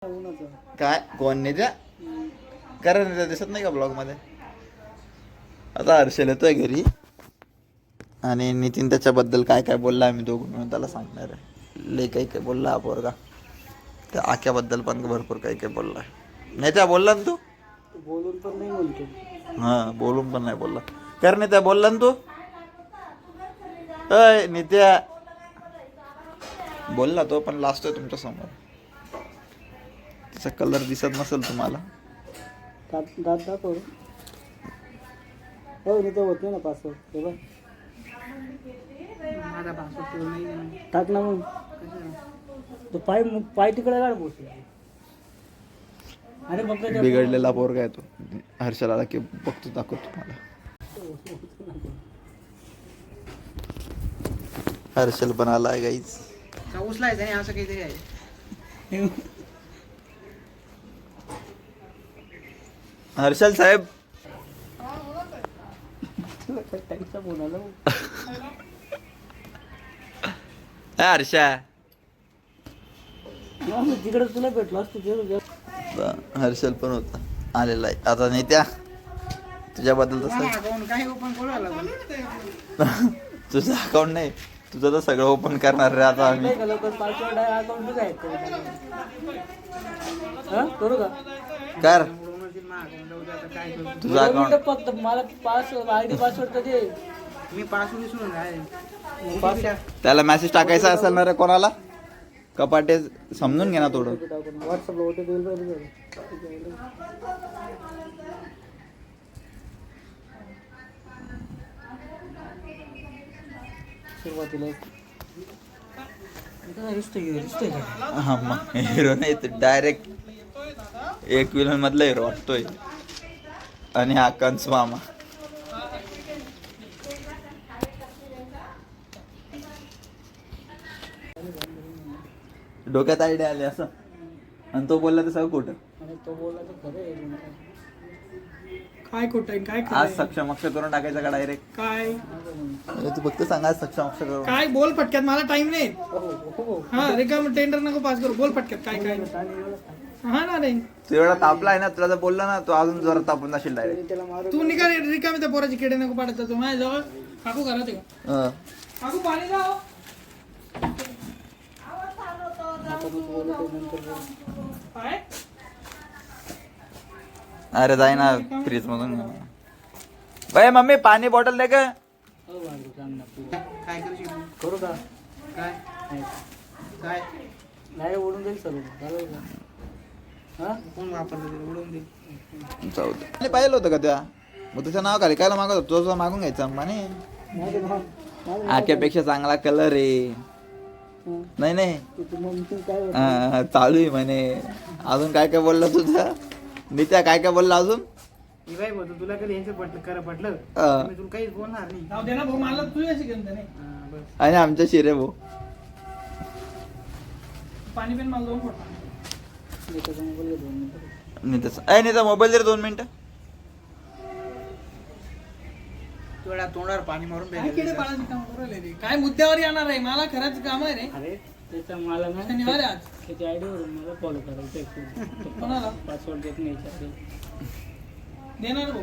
काय कोण नेत्या कारण नेत्या दिसत नाही का ब्लॉग मध्ये. आता हर्षल येतोय घरी आणि नितीन त्याच्याबद्दल काय काय बोलला आम्ही दोघं मिळून त्याला सांगणार आहे. लय काही काय बोलला हा पोरगा. त्या आक्याबद्दल पण भरपूर काही काय बोलला. नेत्या बोलला ना तू. बोलून पण नाही म्हणतो. हा बोलून पण नाही बोलला. कर नेत्या बोलला ना तू. अय नित्या बोलला तो पण लास्ट आहे तुमच्या समोर. त्याचा कलर दिसत नसेल तुम्हाला. दात दाखव. हो नाही तर होत नाही ना पासवर्ड. हे बघ माझा पासवर्ड नाही टाक ना मग. तो पाय तिकडे काढ बोलतो. अरे बघ बिघडलेला पोरगा आहे तो. हर्षलाला की बघतो दाखवतो तुम्हाला. हर्षल पण आलाय गाईज. उचलायचं नाही असं काहीतरी आहे. हर्षल साहेब हर्षा तिकडे तुला भेटलो असतो. हर्षल पण होता आलेला आहे आता. नाही त्या तुझ्याबद्दल तसं काही ओपन करू. तुझं अकाउंट नाही तुझं तर सगळं ओपन करणार रे आता आम्ही. पासवर्ड अकाउंट आहे करू का कर तुझा अकाउंट. फक्त मला आयडी पासवर्ड तर दे. मी पासवर्ड विसरून आहे. त्याला मेसेज टाकायचा असेल ना रे कोणाला कपाटे समजून घे ना थोडं. व्हॉट्सअपला ओटीपी येईल. सुरुवातीला हा मग हिरो नाही डायरेक्ट एक विलन मधला हिरो वाटतोय. आणि हा कंस मामा. डोक्यात आयडिया आली असं आणि तो बोलला तर सगळं खोटं. तो बोलला तर खरं काय खोटं काय आज सक्षम अक्ष करून टाकायचं का डायरेक्ट. काय तू फक्त सांग आज सक्षम अक्ष करून. काय बोल पटक्यात मला टाइम नाही. हा रिकाम टेंडर नको पास करू. बोल पटक्यात काय काय. हा ना नाही तू एवढा तापला आहे ना तुला जर बोलला ना तो अजून जोरात तापून जाशील डायरेक्ट. तू निघा रिकामी त्या पोराची किडे नको पाडत. तू माझ्या जवळ काकू करा ते का काकू पाणी जाओ. अरे जाय ना फ्रीज मधून. बाय मम्मी पाणी बॉटल दे का. काय करू का काय काय नाही ओढून देईल सर्व. कोण वापरलं ओढून देईल. जाऊ दे. पाहिलं होतं का त्या मग तुझं नाव खाली कायला मागत होतो. तुझं मागून घ्यायचं म्हणे. आख्यापेक्षा चांगला कलर आहे. नाही नाही चालू आहे म्हणे. अजून काय काय बोलला तुझं नित्या. काय काय बोलला अजून. तुला कधी यांचं पटलं तुला काहीच बोलणार नाही. आणि आमच्या शिरे भाऊ पाणी पण मला दोन नित्या मोबाईल दे 2 मिनिटं. तुला तोंडावर पाणी मारून काय मुद्द्यावर येणार आहे. मला खरंच काम आहे रे. अरे त्याचा मला ना शनिवार आज त्याच्या आयडी वरून मला फॉलो करायचं. कोणाला पासवर्ड देत नाही देणार भाऊ.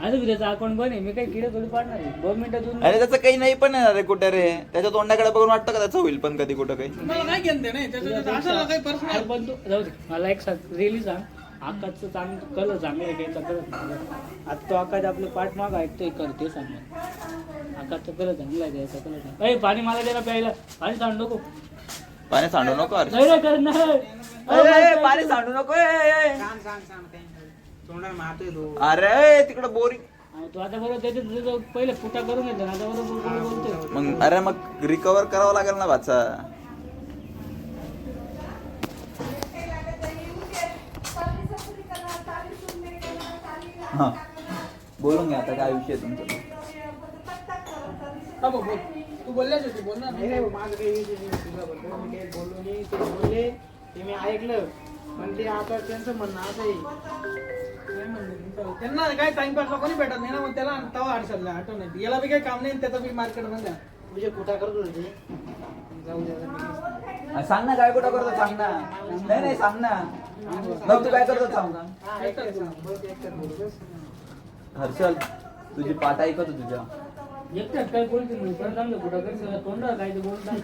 अरे त्याचा अकाउंट बन आहे. मी काही किडे थोडी पाडणार आहे. 2 मिनिटं. अरे त्याचं काही नाही पण आहे रे कुठे रे. त्याच्या तोंडाकडे बघून वाटतं का त्याचं होईल पण कधी कुठं काही. मला नाही घेणते नाही त्याचं काही पर्सनल. पण तू जाऊ दे मला एक रिली सांग. आकाशचं चांगलं कलर चांगलं आहे घ्यायचा कलर. आता तो आकाश आपलं पाठ माग ऐकतोय करते सांग. आकाशचा कलर चांगला आहे घ्यायचा कलर. अरे पाणी मला द्यायला प्यायला. पाणी सांडू नको. पाणी सांडू नको. पाणी सांडू नको. अरे तिकडं बोरिंग. तू आता बरोबर त्याचे पहिले फुटा करून घेतो. आता बरोबर बोलतोय मग. अरे मग रिकवर करावं लागेल ना भाचा. हा बोलून घ्या आता काय विषय तुमचा. तू बोलल्याच होती बोल ना. माझं काही बोललो नाही. ते बोलले ते मी ऐकलं पण ते आता त्यांचं म्हणणं असं आहे. त्यांना काय टाइमपासला कोणी भेटत नाही ना. मग त्याला तवा अडचण आठवण नाही. याला बी काही काम नाही त्याचं बी मार्केट मध्ये तुझे कुठा करत होते. जाऊ द्या सांग ना काय कुठं करतो सांग ना. नाही नाही सांग ना. मग तू काय करतो सांग. हर्षल तुझी पाठ ऐकतो तुझ्या. एकट्यात काय बोलते मी पण चांगलं कुठं करतो तोंडावर काय ते बोलतात.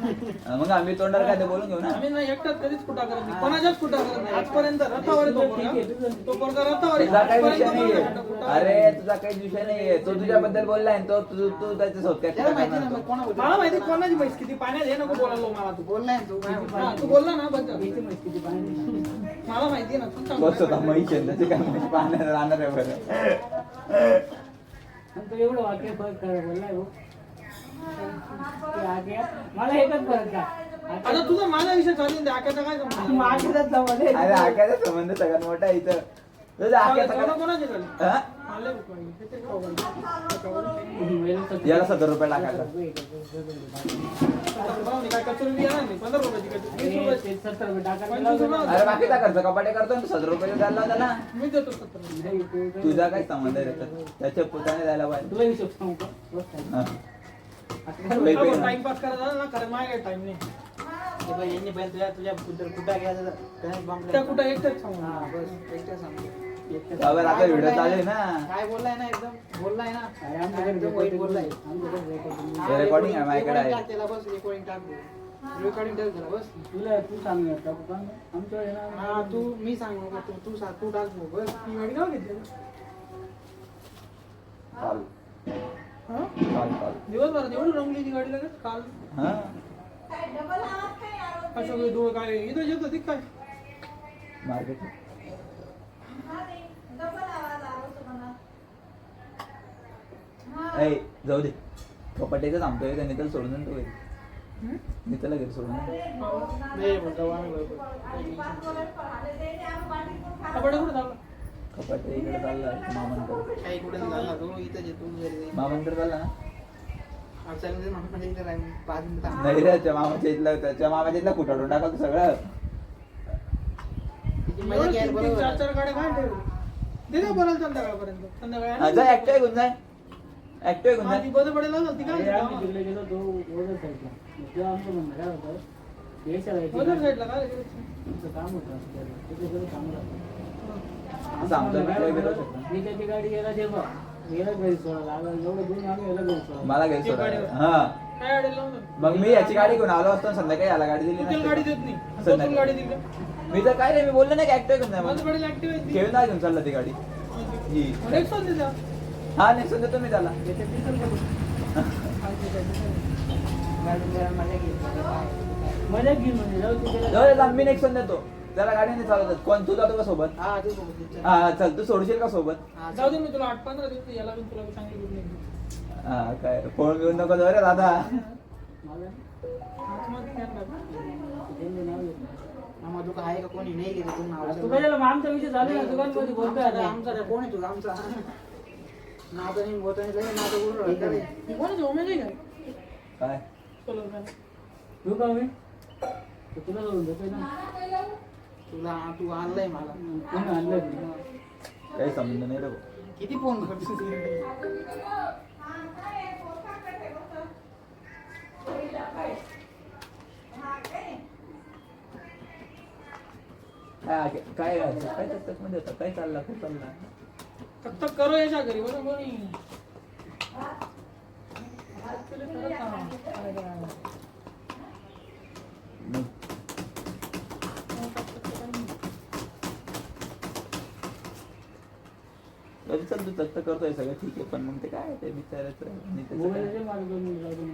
मग आम्ही तोंडावर काय ते बोलून घेऊ ना. आम्ही ना एकट्यात कधीच कुठं करत नाही, कोणाच्याच कुठं करत नाही. आजपर्यंत रथावर आहे तो पोरगा रथावर तुझा काही आहे. विषय नाहीये. अरे तुझा काही विषय नाहीये. तो तुझ्याबद्दल बोललाय तो तू त्याच्यासोबत काय माहिती ना मग मला माहिती कोणाची म्हैस किती पाण्यात हे नको बोलायला मला. तू बोललाय तू बोलला ना बद्दल किती पाण्यात मला माहिती ना. तू सांग बस होता म्हैस आहे त्याची काय म्हैस पाहण्यात राहणार आहे बरं. तो एवढं वाक्य फरक बोललाय हो. मला एकच फरक का आता तुझा माझा विषय चालू आहे. आकाचा काय संबंध. अरे आकाचा संबंध सगळ्यात मोठा आहे इथं. तुझा आकाचा कोणाचे याला 70 रुपये टाकायचा. काय कचोरी बी येणार नाही. 15 रुपयाची 70 रुपये टाकायला. अरे बाकीचा खर्च कपाटे करतो ना 70 रुपये द्यायला होता ना. मी देतो 70. तुझा काय संबंध आहे त्याच्यात. त्याच्या पुताने द्यायला पाहिजे. तुला हिशोब सांगू का. टाइमपास करायला ना कारण माझ्या काही टाइम नाही. त्या कुठं एकटंच सांगू. बाबा आता व्हिडिओ चालू आहे ना. काय बोललाय ना एकदम बोललाय ना. आमच्याकडे बोललाय. रेकॉर्डिंग आहे माझ्याकडे आहे. त्याला बस रेकॉर्डिंग टाक. रेकॉर्डिंग टाक त्याला बस. तुला तू सांग आमच्याकडे ना. तू मी सांगू का तू सांग तू टाक बस. ती गाडी नाव घेतली चाल हा चाल चाल. दिवसभरात एवढी रंगली ती गाडी लगेच काल. हा अशोक धूळ काय इथं येत होती काय मार्केट. ए जाऊ दे कपाटेच थांबतोय का नितल सोडून तो घरी. नितलला घरी सोडून कपाटे इकडे चालला मामांकडे चालला ना. नाही रे त्या मामाच्या इथला कुठाडून टाका सगळं. चार गाड्या काय ठेवली दे ना बोलायला संध्याकाळपर्यंत. संध्याकाळी जा ऍक्टिव्ह घेऊन जाय. ऍक्टिव्ह घेऊन जाय. ती बंद पडेल ना ती काय तिकडे गेलो तो ओझर साईडला तेव्हा आमचं म्हणणं काय होतं ओझर साईडला काय काम होतं तिकडे गेलो चांगलं. असं आमचं मित्र गेलो शकतो. मी त्याची गाडी गेला तेव्हा गेला घरी सोडायला आला एवढं दूर आम्ही याला घरी सोडायला. मला घरी सोडायला. हा काय अडेल लावून मग मी याची गाडी घेऊन आलो असतो संध्याकाळी याला गाडी दिली तुला गाडी देत नाही नसती. तुला गाडी दिली मी तर काय रे मी बोललो नाही की ऍक्टिव्ह घेऊन जाय माझ्या म्हणून. गाडीला ऍक्टिव्ह आहे ती. घेऊन नाही घेऊन चालला ती गाडी ही. नेक्स्ट देता हा नेक्स्ट देतो मी त्याला. मजा घेऊन म्हणजे जाऊ तिथे जाऊ दे, मी नेक्स्ट देतो त्याला. गाडीने चालवतात. कोण तू जातो का सोबत. हा चल तू सोडशील का सोबत. जाऊ दे मी तुला 8-15 दिवस याला पण तुला चांगली गुड नाही. हा काय फोन घेऊन नको जाऊ रे दादा. मला आतमध्ये ध्यान राख. त्यांचं नाव घेतलं. आम्हा तुका आहे का कोणी नाही गेले कोण नाव तू कशाला मग आमचा विषय चालू आहे दुकानमध्ये बोलतोय आता. आमचा कोण आहे तुझा आमचा नाव तर नाही बोलतो नाही लगे नाव तर बोलू ही कोणाची उमेद आहे काय काय चलो काय तू का मी तर तुला जाऊन देतोय ना. तुला तू आणलंय मला कोणी आणलं तुला? काही संबंध नाही रे भाऊ. किती फोन करतो काय काय तक मध्ये होता काय चालला खूप चालला. तक करो याच्या घरी बरं कोणी चल तू तक करतोय सगळं ठीक आहे पण मग ते काय ते बिचारायचं मोबाईलचे मार्ग दोन लागून.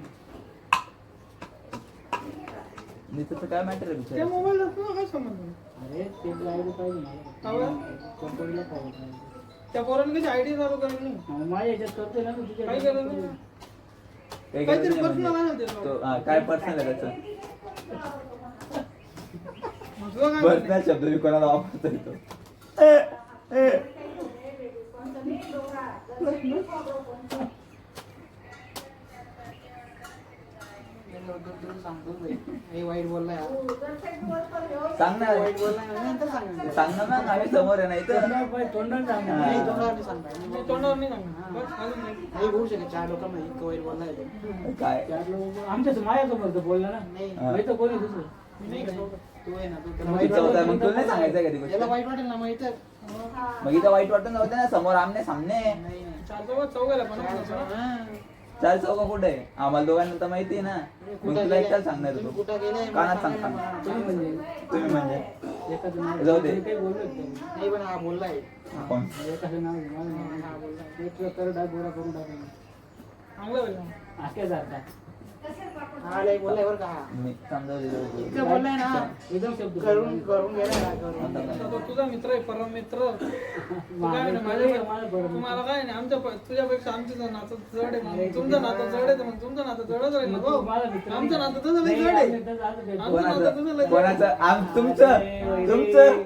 नीतीचं काय मॅटर आहे त्या बिचारा. मोबाईल असतो काय संबंध अरे ते आयडी पाहिजे मला. कंपनीला पाहिजे. त्या पोरांनी कशी आयडी चालू करायला नाही मग माझ्या याच्यात करतोय ना मी तुझ्या काही गरज नाही काही गरज काहीतरी नाही पर्सनल म्हणजे. आहे ना तो हा, काय पर्सनल आहे त्याचं. तुझं काय म्हणणं पर्सनल शब्द मी कोणाला वापरतोय तो. सांगतो हे वाईट बोललाय सांग ना वाईट बोललाय नंतर सांग सांग ना मग आम्ही समोर आहे नाही तर. तोंडावर सांग ना. नाही तोंडावर नाही सांगताय मी तोंडावर नाही सांगणार बस अजून नाही नाही होऊ शकेल 4 लोकांमध्ये इतकं वाईट बोललाय काय चार लोक आमच्याच माझ्यासोबत बोलला ना. नाही मी तर कोणी दुसरं नाही का चौघं? तू आहे ना, तू तू त्याला वाईट चौथा आहे, वाटेल. मग तुला नाही सांगायचं कधी त्याला गोष्ट वाईट वाटेल ना मग इथं. मग इथं वाईट वाटत नव्हतं ना समोर आमने सामने नाही, नाही. चार चौघाला पण होतं ना. हा. चार चौका कुठे आहे आम्हाला दोघांना तर माहिती आहे ना मग कुठं तुला एकट्याला गेले? सांगणार तुम्ही तू कुठं गेले? कानात मला सांग सांगा. तुम्ही म्हणजे तुम्ही म्हणजे एखादं नाव जाऊ दे. तुम्ही काही बोललो का? नाही पण हा बोललाय. कोण एखादं नाव घे, माझं नाव घे. हा बोललाय. एक करडा गोळा करून टाकायला. चांगलं होईल. आक्यासारखा. हा लय बोललाय बरं का हा. मी समजावून देतो. इतकं बोललाय ना. एकदम शब्द करून करून गेलाय ना, करून. आता तो तुझा मित्र आहे परम मित्र तू काय म्हणे, तुम्हाला काय नाही आमच्या तुझ्यापेक्षा आमचं नातं जड आहे म्हणून. तुमचं नातं जड आहे तर मग तुमचं नातं जडच राहील ना भाऊ. आमचं नातं तसं लई जड आहे. आमचं नातं तसं लई जड आहे. कोणाचं तुमचं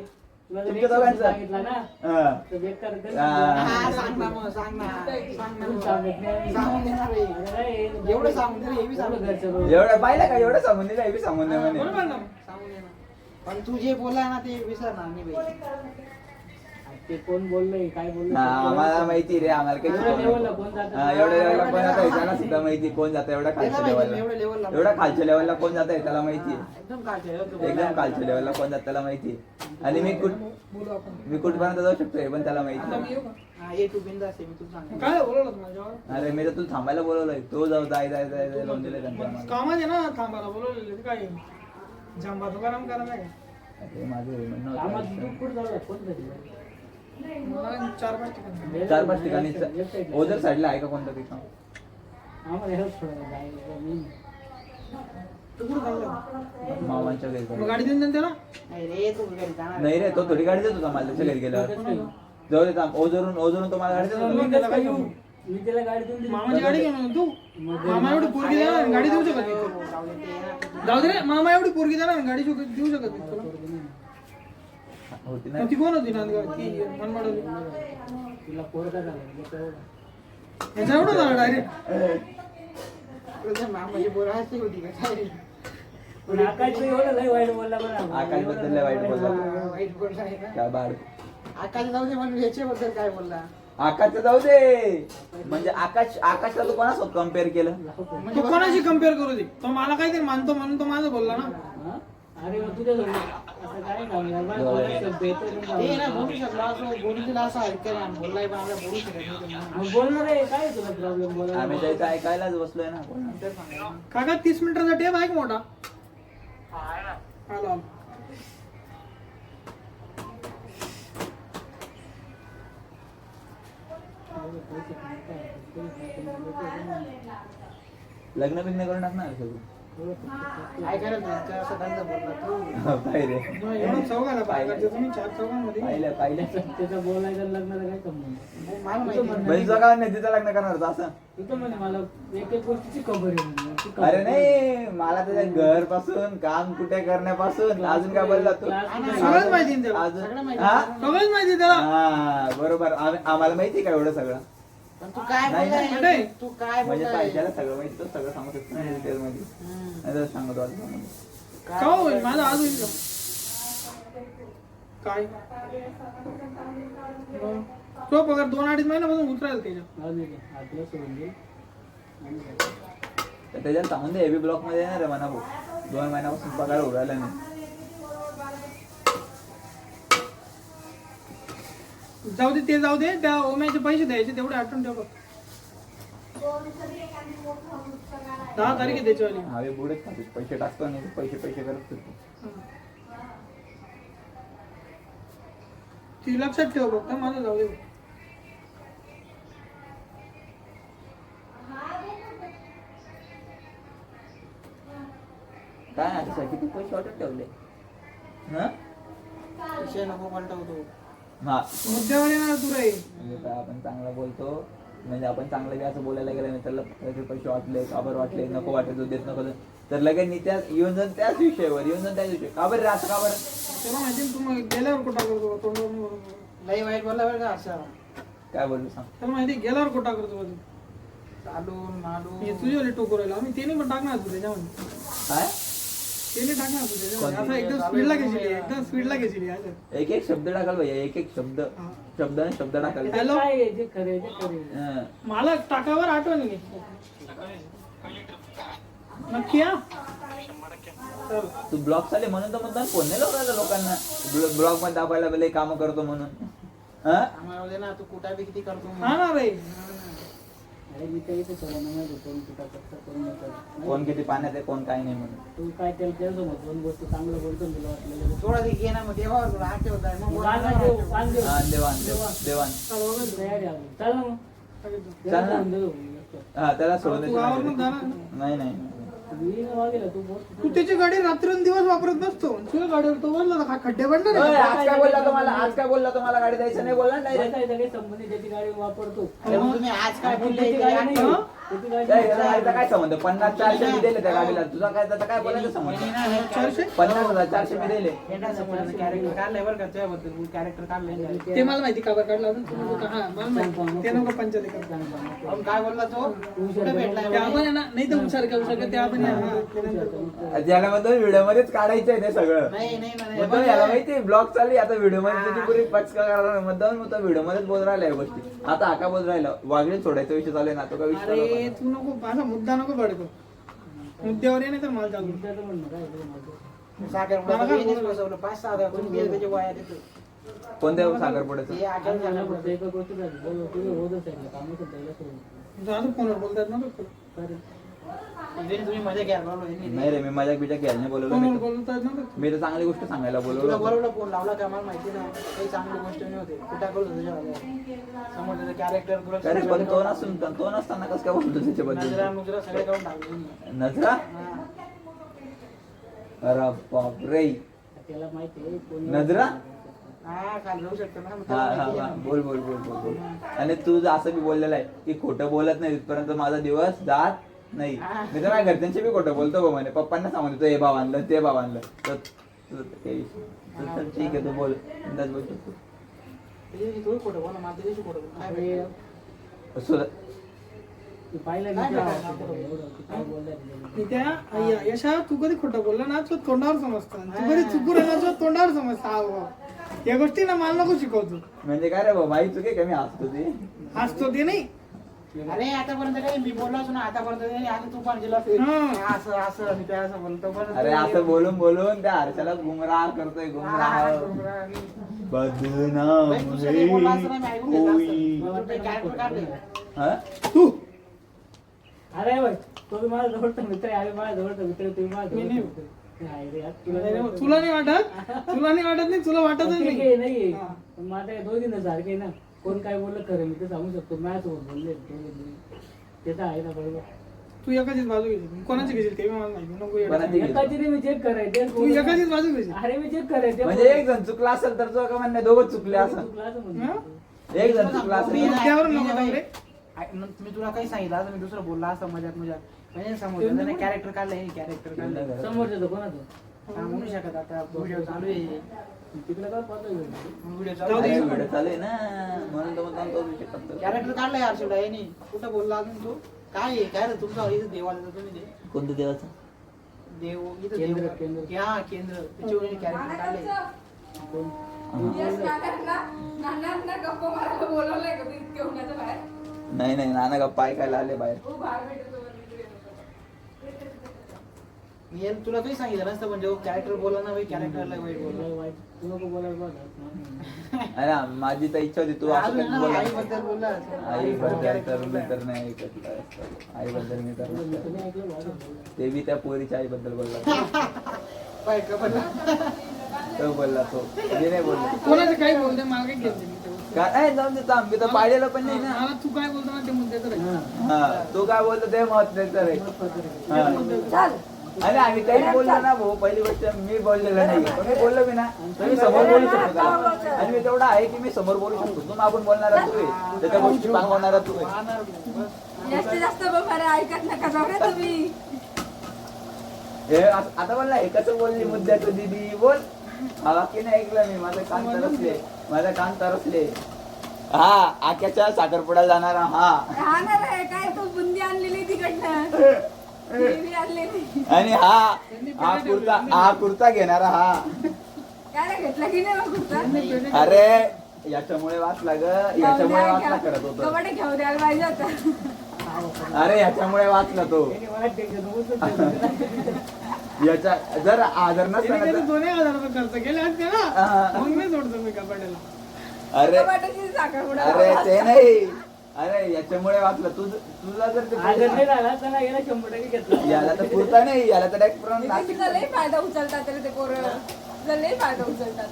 तुमच्या दोघांचं सांगितलं ना हा. तर बेकार कर. हा, सांग ना मग, सांग ना. सांग ना तू मग. सांगत नाही. सांगून देणार आहे. अरे, एवढं सांगून दे रे, हे बी सांगून दे. घरचं बोल. एवढं पाहिलं का एवढं सांगून दिलं हे बी सांगून दे म्हणे बरोबर ना. सांगून दे ना. पण तू जे बोललाय ना ते विसरणार नाही बाई. ते कोण बोललंय काय बोललं हा आम्हाला माहिती रे आम्हाला काही एवढ्या शिकवलं लेवलला नाही. कोण जातं? हा, एवढ्या लेवलला कोण जातं त्याला सुद्धा माहिती कोण जातं एवढ्या त्याला खालच्या माहिती, एवढ्या लेवलला लेवलला एवढ्या खालच्या लेवलला कोण जात आहे त्याला माहिती आहे. एकदम काळजी आहे. एकदम खालच्या लेवलला कोण जात त्याला माहिती आहे. आणि मी बोलू आपण. मी कुठपर्यंत जाऊ शकतो हे पण त्याला माहिती आता मी आहे. येऊ का? हा, ये तू बिंदास आहे, मी तुला सांगतो. काय बोलवलं तू माझ्यावर? अरे मी तर तुला थांबायला बोलवलंय तो जाऊ जाय लावून दिले त्यांच्या आम्हाला. कामात आहे ना थांबायला बोलवलेलं ते काय जांबा तुकाराम करा नाही का? ते माझं हे म्हणणं कामात होतं. तू कुठं जाऊ कोण जाते? मला 4-5 ठिकाणी. 4-5 ठिकाणी ओझर साईडला आहे का कोणतं ठिकाण आम्हाला हेच सोडायला जायचं नाही. तू कुठं चालला? मामांच्या घरी मग गाडी देऊन देते ना? नाही रे, तू घरी जाणार. नाही रे तो थोडी गाडी देत होता मला त्याच्या घरी गेल्यावर जाऊ दे थांब ओझरून तुम्हाला गाडी देत होता. मी त्याला काय येऊ? मी त्याला गाडी देऊन दिली. मामाची गाडी घे म्हणून तू मामा एवढी पोरगी देणार आणि गाडी देऊ शकत नाही. जाऊ दे ते ना. जाऊ दे रे मामा एवढी पोरगी देणार आणि गाडी देऊ शकत नाही तुला. होती मग ना ती कोण होती नांदगाव ती मनमाडवली तिला पोरगा झाला तेवढं. याच्या एवढं झालं डायरेक्ट. तुझ्या मामाची बोलायची होती का काय रे? पण आकाश एवढं लय वाईट बोलला बरं. आकाश बद्दल लय वाईट बोलला हा, वाईट बोललाय ना. काय बाळ आकाश जाऊ दे म्हणून याच्याबद्दल काय बोलला? आकाशचं जाऊ दे म्हणजे आकाशला तू कोणासोबत कम्पेअर केलं तू कोणाशी कम्पेअर करू दे तो मला काहीतरी मानतो म्हणून तो माझं बोलला ना. हा? अरे मग तुझ्या असं काय सांगणार बा? कोणाला शब्द येतो नाही ते ना का? बोलू शकला असं बोलू दिला असं ऐकायला बोललाय पण आपल्याला बोलू शकत नाही तुम्ही. मग बोलणार आहे काय आहे तुला प्रॉब्लेम बोलायला? आम्ही त्याचं ऐकायलाच बसलोय ना नंतर सांगा. काका 30 मिनिटाचा टेप आहे का मोठा? आलो आलो. लग्न बिग्न करून टाकणार सगळं काय करायचं तुमचं असं धंदा बोलला तू? पाय रे मग एवढं चौघाला पाहिजे तुम्ही 4 चौघांमध्ये. पाहिलं त्याचं बोलायचं लग्नाला काय संबंध? मला माहिती आहे. म्हणजे जगा नाही तिचं लग्न करणार होतं असं तू तर म्हणे मला एक एक गोष्टीची खबर आहे म्हणे. ती खबर अरे नाही मला त्याच्या घर पासून काम कुठे करण्यापासून अजून काय बोलला तू सगळंच माहिती आहे त्याला. अजून सगळं माहिती हा? सगळंच माहिती आहे त्याला. हा बरोबर आम्हाला माहिती का एवढं सगळं पण तू काय नाही, बोललाय? नाही. तू काय म्हणजे बोललाय? पाहिजे सगळं माहिती तर सगळं सांगू शकतो ना डिटेल मध्ये हम्म. नाही तर सांगतो आता सांगतो. का होईल माझा आज होईल का? काय तो पगार 2-2.5 महिन्यापासून उतरायला त्याच्या. राहू दे ते. आपलं सोडून दे. आणि काय? तर त्याच्यात सांगून दे हेवी ब्लॉक मध्ये येणार आहे म्हणा भाऊ 2 महिन्यापासून पगार उरायला नाही जाऊ दे ते जाऊ दे त्या ओम्याचे पैसे द्यायचे तेवढे आठवून ठेव बघ. 10 तारीख आहे त्याच्यावाली. हवे बुडत खाते पैसे टाकतो आणि पैसे करत फिरतो ती लक्षात ठेव बघ माझं जाऊ दे. काय आता किती पैसे वाटत ठेवले हा विषय नको पलटवतो. हा मुद्द्यावर येणार तू रे. म्हणजे काय आपण चांगला बोलतो म्हणजे आपण चांगलं बी असं बोलायला गेलं नाही त्याला त्याचे पैसे वाटले काबर वाटले नको वाटले तो देत नको तर लगेच नी त्या येऊन जाऊन त्याच विषयावर येऊन जाऊन त्याच विषय का बरं रे असं का बरं त्याला माहिती ना तू मग गेल्यावर कुठं करतो तोंडावर नाही बोलत. लई वाईट बोलला बरं का असं. काय बोललो सांग त्याला माहिती आहे, गेल्यावर कुठं करतो तू. चालून मालून हे तुझ्यावाली टोकू राहिला आम्ही ते नाही पण टाकणार तू त्याच्यामध्ये काय ते नाही टाकणार तू त्याच्यामध्ये असं एकदम स्पीडला घेशील याच्यात. एक एक शब्द टाकाल भैया एक एक शब्द शब्दाने शब्द टाकाल हॅलो काय आहे? जे खरे ते खरे. हा. मला टाकावर आठवण घे नक्की हा तू ब्लॉग चाले म्हणून तर म्हणतात फोन नाही लावला लोकांना ब्लॉग मध्ये दाखवायला गेले काम करतो म्हणून. हा आम्हाला बोलले ना तू कुठं बी किती करतो हा ना रे. अरे मी तर इथे चला ना माहिती कोण कुठं कसं कोण नका. कोण किती पाण्यात आहे कोण काय नाही म्हणून. तू काय त्याला केलं मग दोन गोष्टी चांगलं बोलतो तुला वाटलेलं. थोडा ते घे ना मग देवावर तुला हात ठेवताय मग गाणं देऊ, गाणं देऊ. हा देवान देवान तयारी आहे. चल ना मग. चल ना. देऊ. हा त्याला सोडून तू गावावरून द्यायचं जा ना. नाही नाही मी वागेला तू बोल. तू त्याची गाडी रात्रंदिवस वापरत नसतो. तुझ्या गाडीवर तो बोलला होता, खड्डे पडणार ओय, आहे. आज काय बोलला तुम्हाला आज काय बोलला तुम्हाला गाडी द्यायचं नाही बोलला नाही माझा इथं काही संबंधी ज्याची गाडी वापरतो मग तुम्ही आज काय बोलले त्याची ते गाडी आज नाही. ठेव. त्याची गाडी गाडीचा काय संबंध 50-400 मी दिले त्या गाडीला तुझा काय त्याचा काय बोलायचं संबंध 50,000-400 मी दिले. कॅरेक्टर काढलंय बरं का तुझ्याबद्दल कॅरेक्टर काढलंय. ते मला माहिती का बरं काढला होता? तू नको का- हा, मला माहिती. ते नको पंचायती कर. आपण काय बोलला तो कुठे भेटलाय ते आपण आहे ना, नाही तर हुशार का हुशार ते आपण आहे, हा, ते नंतर. ज्याला म्हणतो व्हिडिओ मध्येच काढायचं आहे ते सगळं. नाही नाही नाही म्हणतो याला माहिती ब्लॉग चालू आहे, आता व्हिडिओ मध्ये तुझी पुरी पचका करणार मुद्दाम मग व्हिडिओ मध्येच बोल राहिला या गोष्टी. आता हा का बोल राहिला वागळे सोडायचा विषय चालू आहे ना तो का विषय चालू अरे आहे? तू नको माझा मुद्दा नको बडको. मुद्द्यावर ये नाही तर मला चालू. त्याचं म्हणणं काय आहे माझं. साखर बसवलं 5-6 हजार तुम्ही गेले त्याचे वाया देतो कोणत्या साखरपुड्याचं हे आजच्या मला झालं फक्त एकच गोष्ट झाली. बोल, तुझं होतच आहे कामं तर द्यायला सोडून. जाऊ फोनवर बोलतात ना बघ. तुम्ही मजा घ्यायला बोलवलं यांनी. नाही रे मी माझ्या बिजा घ्यायला नाही बोलवलं फोनवर मी. बोलतात ना बघ. मी तर चांगली गोष्ट सांगायला तुला बोलवलं. बोलवलं फोन लावला का मला माहिती नाही काही चांगली गोष्ट नाही होते कुठं बोलतो तुझ्या समोर त्याचं कॅरेक्टर अरे पण तो नसून तो नसताना कसं काय बोलतो त्याच्याबद्दल नजरा मुजरा सगळे काढून टाकले नजरा अरे बापरे त्याला माहिती आहे कोणी नजरा हा खाली जाऊ शकतो ना मग हा त्याला हा माहिती हा आहे ना. बोल बोल बोल बोल बोल. आणि तू जर असं बी बोललेलं आहे की खोटं बोलत नाही तिथपर्यंत माझा दिवस जात नाही. मी तर माझ्या घरच्यांशी बी खोटं बोलतो बा म्हणे पप्पांना सांगतो हे भाव आणलं ते भाव आणलं तर ते चल ठीक आहे तू बोल अंदाज बोल तू. त्याच्याशी थोडी खोटं बोला मला त्याच्याशी खोटं बोल काय अरे, असं तू पाहिलं काय नाही भेटलं? का? एवढं तू काय बोलला मी त्या यशा तू कधी खोटं बोलला ना तुझं तोंडावर समजतं. तू कधी चुकून आहे ना तुझं तोंडावर समजतं. हा वा. या गोष्टी ना मला नको शिकवतो. म्हणजे काय रे भाऊ माही चुके कमी असतो ते हसतो ते नाही. अरे आतापर्यंत काही मी बोललोच ना आतापर्यंत काही आता तू पण गेला हा. असं असं आणि ते असं बोलतो पण अरे असं बोलून बोलून त्या हर्षाला गुमराह करतोय गुमराह बदनाम हा तू अरे बाई तो बी माझा जवळचा मित्र आहे. आम्ही माझ्या जवळचा मित्र आहे, तुम्ही माझ्या जवळचा मित्र आहे. नाही रे, यार, तुला नाही रे, तुला नाही वाटत. तुला नाही वाटत नाही तुला वाटतच ठीक नाही. आहे, नाहीये. हा. पण माझ्या दोघींना सारखे ना कोण काय बोललं खरं मी ते सांगू शकतो. माझ्यासोबत बोलले ते तर आहे ना बरोबर. तू एकाचीच बाजू घेशील. कोणाची घेशील ते बी मला माहिती नको येडं. कोणाची घेशील? एकाची नाही, मी चेक करायचे तू एकाचीच बाजू घेशील. अरे मी चेक करायचे म्हणजे एक जण चुकला असेल तर तो का म्हणणे दोघं चुकले असं हा? एक जण चुकला असेल मुद्द्यावर नको जाऊ रे. मी तुला काही सांगितलं असं मी दुसरं बोलला असं मजाक म्हणजे समोर कॅरेक्टर काढलंय कॅरेक्टर काढलंय समोरचं कोणाचं सांगू नाही शकत आता व्हिडिओ चालू आहे तिकडे काय पाहतोय व्हिडिओ जाऊ चालू दे. आहे व्हिडिओ चालू आहे ना म्हणून तर म्हणतो तो विषय करतो. कॅरेक्टर काढलंय हर्षुला यांनी कुठं बोलला अजून तो काय आहे काय रे तुमचा इथं देवाला तुम्ही ते कोणतं देवाचं देव इथं केंद्र, देव केंद्र. हा केंद्र त्याच्यावर कॅरेक्टर काढलंय गप्पा मारायला बोलवलंय का तू इतक्या उन्हाच्या बाहेर? नाही नाही नाना गप्पा ऐकायला आले बाहेर. तू बाहेर भेटतो वगैरे. मी यांनी तुला काही सांगितलं नसतं म्हणजे कॅरेक्टर बोला ना कॅरेक्टरला वाईट बोलला वाईट तू नको बोलायला बघ. अरे माझी तर इच्छा होती तू असं अजून काही ना बोला आईबद्दल बोलला आईबद्दल तर मी तर नाही ऐकत असतं. आईबद्दल मी तर मी नसतं. तर नाही ऐकलं बाबा. ते बी त्या पोरीच्या आईबद्दल बोलला पाय का बोलला तो बोलला तो मी नाही बोललो कोणाचं काही बोलते मला काही घेत नाही तेवढं. काय जाऊन देतो मी तर पाहिलेलं पण नाही ना. मला तू काय बोलतो ना ते मुद्दे तर आहे. हा तो काय बोलतो ते महत्वाचं आहे हा. आणि आम्ही काही बोललो ना भाऊ पहिली गोष्ट मी बोललेलं नाही पण मी बोललो मी ना तर मी समोर बोलू शकतो त्याला. आणि मी तेवढा आहे की मी समोर बोलू शकतो तू आपण बोलणारा तू आहे त्याच्या गोष्टी सांगणारा तू आहे. जास्तीत जास्त बरं ऐकत नका जाऊ रे तुम्ही. हे आता बोलला हे कसं बोलली मुद्द्याचं दीदी बोल हा वाक्य नाही ऐकलं मी माझं कान तरसले हा आक्याच्या साखरपुड्याला जाणारा हा राहणार आहे काय तू बुंदी आणलेली तिकडनं ग्रेव्ही आणलेली. आणि हा कुर्ता घेणारा हा काय रे, घेतला की नाही मग कुर्ता? अरे याच्यामुळे वाचला ग याच्यामुळे वाचला करत होतो कपडे घेऊ द्यायला पाहिजे होता. अरे याच्यामुळे वाचला तो याच्या जर आदर नसला ना तर- 2,000 रुपये खर्च केले असते ना हा. मग मी सोडतो मी कपाट्याला. अरे टमाट्याची साखरपुडा अरे लावला. ते नाही. अरे याच्यामुळे वाचलं तुला जर ते आदर नाही झाला तर ना गेला 100% घेतला. याला तर पुरता नाही, याला तर डायरेक्ट दीदी तुझा लय फायदा उचलतात रे ते पोरं. तुझा लय फायदा उचलतात.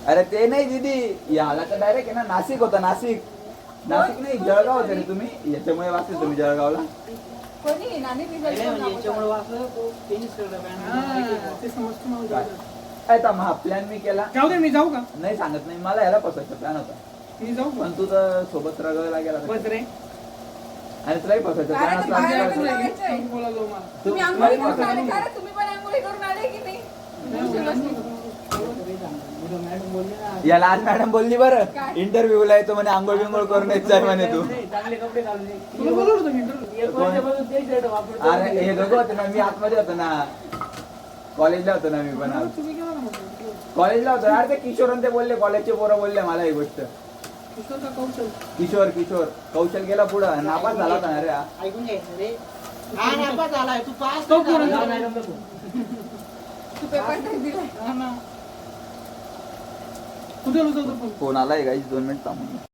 अरे ते नाही दीदी, याला तर डायरेक्ट आहे ना नाशिक होता, नाशिक नाही जळगाव होते रे तुम्ही, याच्यामुळे वाचले तुम्ही जळगावला. कोणी नानी ती पहिले म्हणजे जळगाव याच्यामुळे वाचलं तो चेंज करला हा, ते समजतो मला जाऊ दे. काय तर हा प्लॅन मी केला, जाऊ दे मी जाऊ का नाही सांगत नाही मला, याला फसायचा प्लॅन होता मी जाऊ का पण तू तर सोबत रगळला गेला बस रे आणि तुलाही फसायचा प्लॅन अरे ते बाहेर असला. कुठे जायचंय? बोलालो मला तुम्ही आंघोळी करून आले का रे? तुम्ही पण आंघोळी करून आले की नाही? मॅडम बोलले ना याला आज मॅडम बोलली बरं काय? इंटरव्ह्यू ला येतो म्हणे, आंघोळ बिंघोळ करून यायचं आहे म्हणे तू. चांगले कपडे घालून ये. तुला बोलवलं होतं मी इंटरव्ह्यू. एक वर्षापासून तेच शर्ट वापरतो. अरे हे दोघं होते ना, मी आतमध्ये होतो ना, कॉलेजला होतो ना मी पण आज. तुम्ही केला ना म्हटलं. कॉलेजला होतो अरे, ते किशोर ते बोलले, कॉलेजचे पोरं बोलले मला ही गोष्ट. किशोर का कौशल? किशोर कौशल गेला पुढं, नापास झाला होता ना रे हा. ऐकून घ्यायचं रे. हा नापास झालाय तू पास तो नाही पोरं झाला. झाला. मॅडम नको. तू पेपर नाही दिलाय. हा ना. कुठे उचलतो पण फोन आलाय गाईस, 2 मिनिट थांबून.